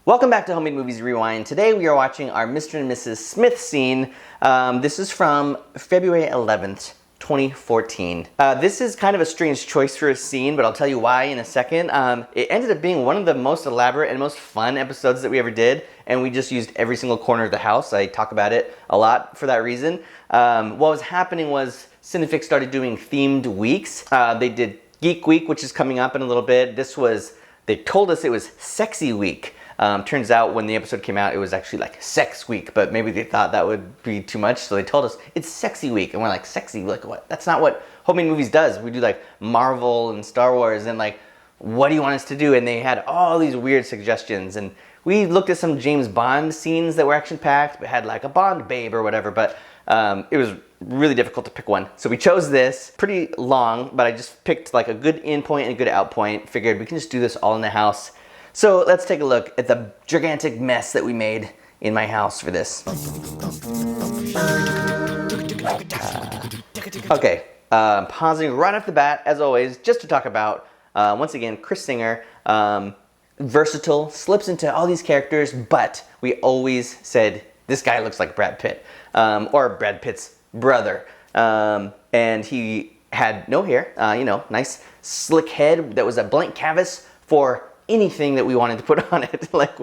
Welcome back to Homemade Movies Rewind. Today we are watching our Mr. and Mrs. Smith scene. This is from February 11th, 2014. This is kind of a strange choice for a scene, but I'll tell you why in a second. It ended up being one of the most elaborate and most fun episodes that we ever did, and we just used every single corner of the house. I talk about it a lot for that reason. What was happening was Cinefix started doing themed weeks. They did Geek Week, which is coming up in a little bit. They told us it was Sexy Week. Turns out when the episode came out, it was actually like Sex Week, but maybe they thought that would be too much, so they told us it's Sexy Week, and we're like, sexy? Like what? That's not what Homemade Movies does. We do like Marvel and Star Wars, and like, what do you want us to do? And they had all these weird suggestions, and we looked at some James Bond scenes that were action-packed, but had like a Bond babe or whatever, but it was really difficult to pick one. So we chose this, pretty long, but I just picked like a good in point and a good out point. Figured we can just do this all in the house. So let's take a look at the gigantic mess that we made in my house for this. Okay, pausing right off the bat, as always, just to talk about, once again, Chris Singer, versatile, slips into all these characters, but we always said, this guy looks like Brad Pitt, or Brad Pitt's brother. And he had no hair, nice slick head that was a blank canvas for anything that we wanted to put on it, like,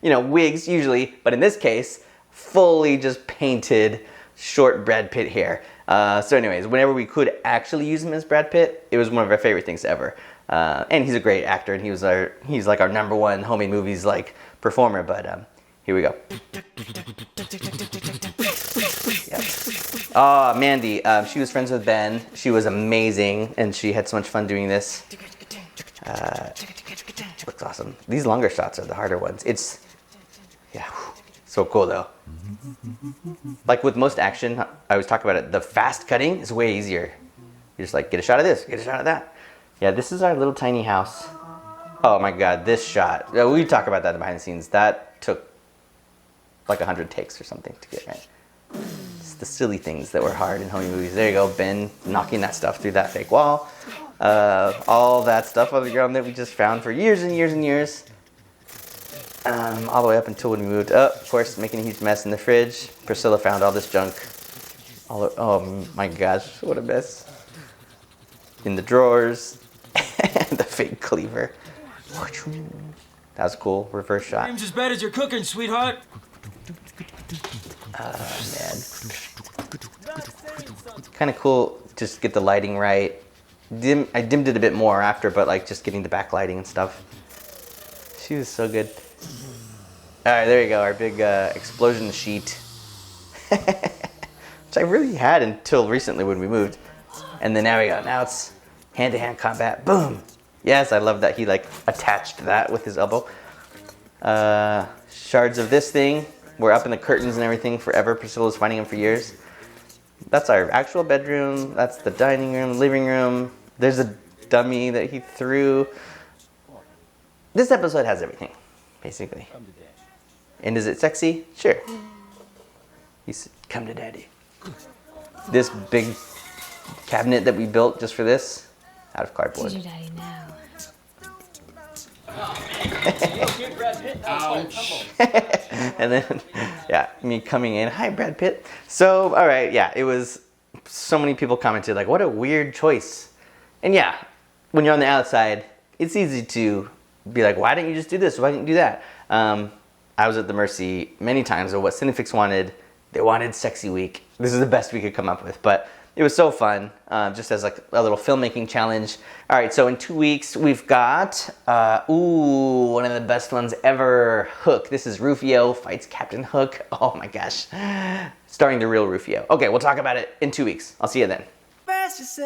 wigs usually, but in this case, fully just painted short Brad Pitt hair. So anyways, whenever we could actually use him as Brad Pitt, it was one of our favorite things ever. And he's a great actor, and he's like our #1 Homemade Movies like performer, but here we go. Yeah. Oh, Mandy, she was friends with Ben. She was amazing, and she had so much fun doing this. Looks awesome. These longer shots are the harder ones. So cool though. Like with most action, I always talk about it, the fast cutting is way easier. You're just like, get a shot of this, get a shot of that. Yeah, this is our little tiny house. Oh my God, this shot. We talk about that behind the scenes. That took like 100 takes or something to get right. It's the silly things that were hard in homemade movies. There you go, Ben knocking that stuff through that fake wall. All that stuff on the ground that we just found for years and years and years. All the way up until when we moved up, of course, making a huge mess in the fridge. Priscilla found all this junk. Oh my gosh, what a mess. In the drawers. The fake cleaver. That was cool, reverse shot. Seems as bad as you're cooking, sweetheart. Man. Kind of cool, just get the lighting right. I dimmed it a bit more after, but like just getting the backlighting and stuff. She was so good. All right, there you go, our big explosion sheet. Which I really had until recently when we moved. And then there we go, now it's hand-to-hand combat, boom. Yes, I love that he like attached that with his elbow. Shards of this thing. We're up in the curtains and everything forever. Priscilla was finding them for years. That's our actual bedroom. That's the dining room, living room. There's a dummy that he threw. This episode has everything, basically. And is it sexy? Sure. He said, come to daddy. This big cabinet that we built just for this, out of cardboard. To your daddy now. Ouch. And then, yeah, me coming in. Hi, Brad Pitt. So, all right, yeah, it was, so many people commented, like, what a weird choice. And yeah, when you're on the outside, it's easy to be like, why didn't you just do this? Why didn't you do that? I was at the mercy many times of what Cinefix wanted. They wanted Sexy Week. This is the best we could come up with, but it was so fun, just as like a little filmmaking challenge. All right, so in 2 weeks, we've got, one of the best ones ever, Hook. This is Rufio fights Captain Hook. Oh my gosh, starring the real Rufio. Okay, we'll talk about it in 2 weeks. I'll see you then. Fast